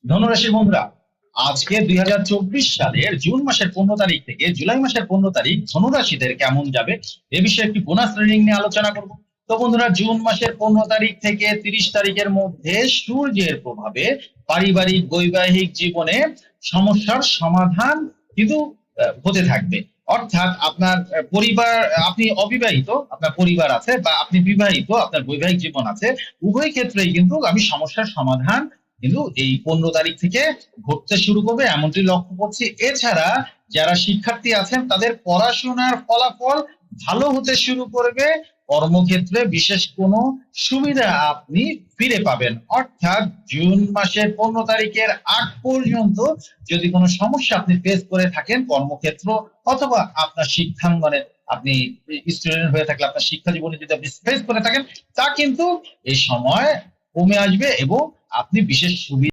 ধনুরাশির বন্ধুরা, আজকে 2024 সালের জুন মাসের 15 তারিখ থেকে জুলাই মাসের 15 তারিখ ধনুরাশিদের কেমন যাবে এ বিষয়ে একটি বোনাস রিডিং নিয়ে আলোচনা করব। তো বন্ধুরা, জুন মাসের 15 তারিখ থেকে 30 তারিখের মধ্যে সূর্যের প্রভাবে পারিবারিক বৈবাহিক জীবনে সমস্যার সমাধান কিন্তু হতে থাকবে। অর্থাৎ আপনার পরিবার, আপনি অবিবাহিত, আপনার পরিবার আছে, বা আপনি বিবাহিত, আপনার বৈবাহিক জীবন আছে, উভয় ক্ষেত্রেই কিন্তু আমি সমস্যার সমাধান কিন্তু এই 15 তারিখ থেকে ঘটতে শুরু করবে এমনটি লক্ষ্য করছি। এছাড়া যারা শিক্ষার্থী আছেন তাদের পড়াশোনার ফলাফল ভালো হতে শুরু করবে। কর্মক্ষেত্রে বিশেষ কোনো সুবিধা আপনি ফিরে পাবেন। অর্থাৎ জুন মাসের 15 তারিখের আগ পর্যন্ত যদি কোনো সমস্যা আপনি ফেস করে থাকেন কর্মক্ষেত্র অথবা আপনার শিক্ষাঙ্গনে, আপনি স্টুডেন্ট হয়ে থাকলে আপনার শিক্ষা জীবনে যদি আপনি ফেস করে থাকেন, তা কিন্তু এই সময় কমে আসবে এবং আপনি বিশেষ সুবিধা